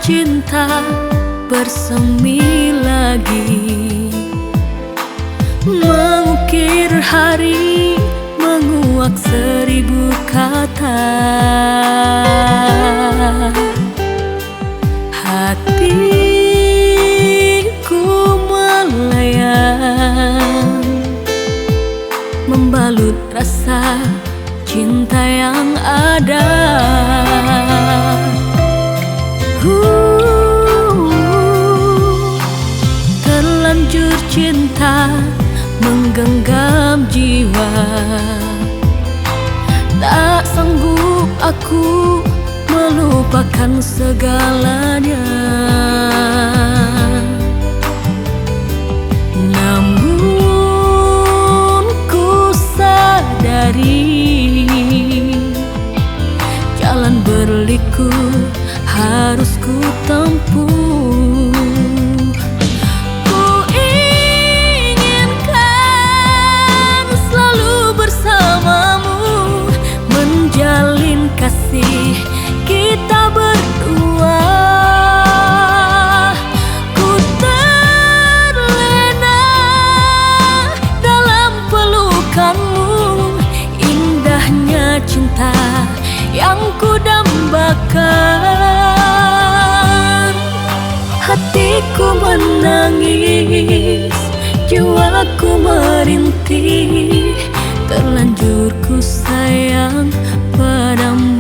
cinta bersemi lagi, mengukir hari, menguak 1000 kata. Hatiku melayang, membalut rasa cinta yang ada. Terlanjur cinta menggenggam jiwa, tak sanggup aku melupakan segalanya. Namun ku sadari jalan berliku harus ku tempuh. Ku inginkan selalu bersamamu, menjalin kasih kita berdua. Ku terlena dalam pelukanmu, indahnya cinta yang ku dambakan. Hatiku menangis, jiwaku merintih, terlanjur ku sayang padamu.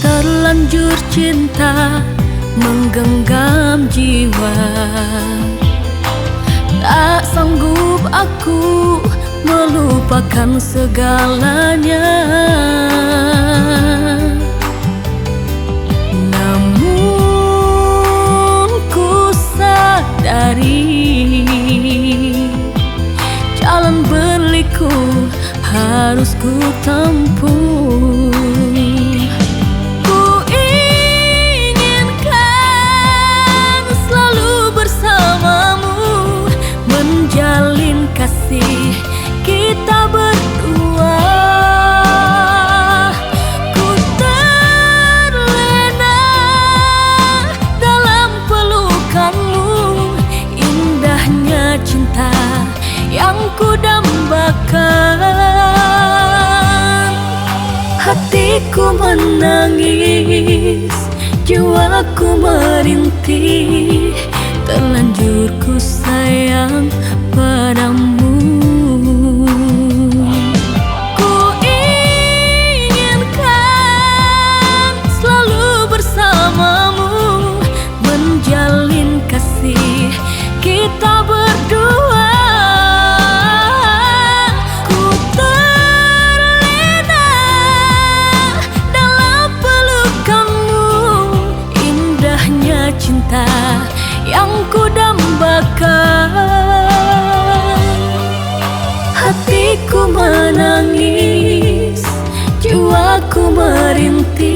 Terlanjur cinta menggenggam jiwa, tak sanggup aku melupakan segalanya. Namun ku sadari jalan berliku harus ku tempuh. Menjalin kasih kita berdua. Ku terlena dalam pelukanmu, indahnya cinta yang ku dambakan. Hatiku menangis, jiwaku merintih, terlanjur ku sayang padamu. Ku inginkan selalu bersamamu, menjalin kasih kita berdua. Ku terlena dalam pelukanmu, indahnya cinta yang ku dambakan. Hatiku menangis, jiwaku merintih,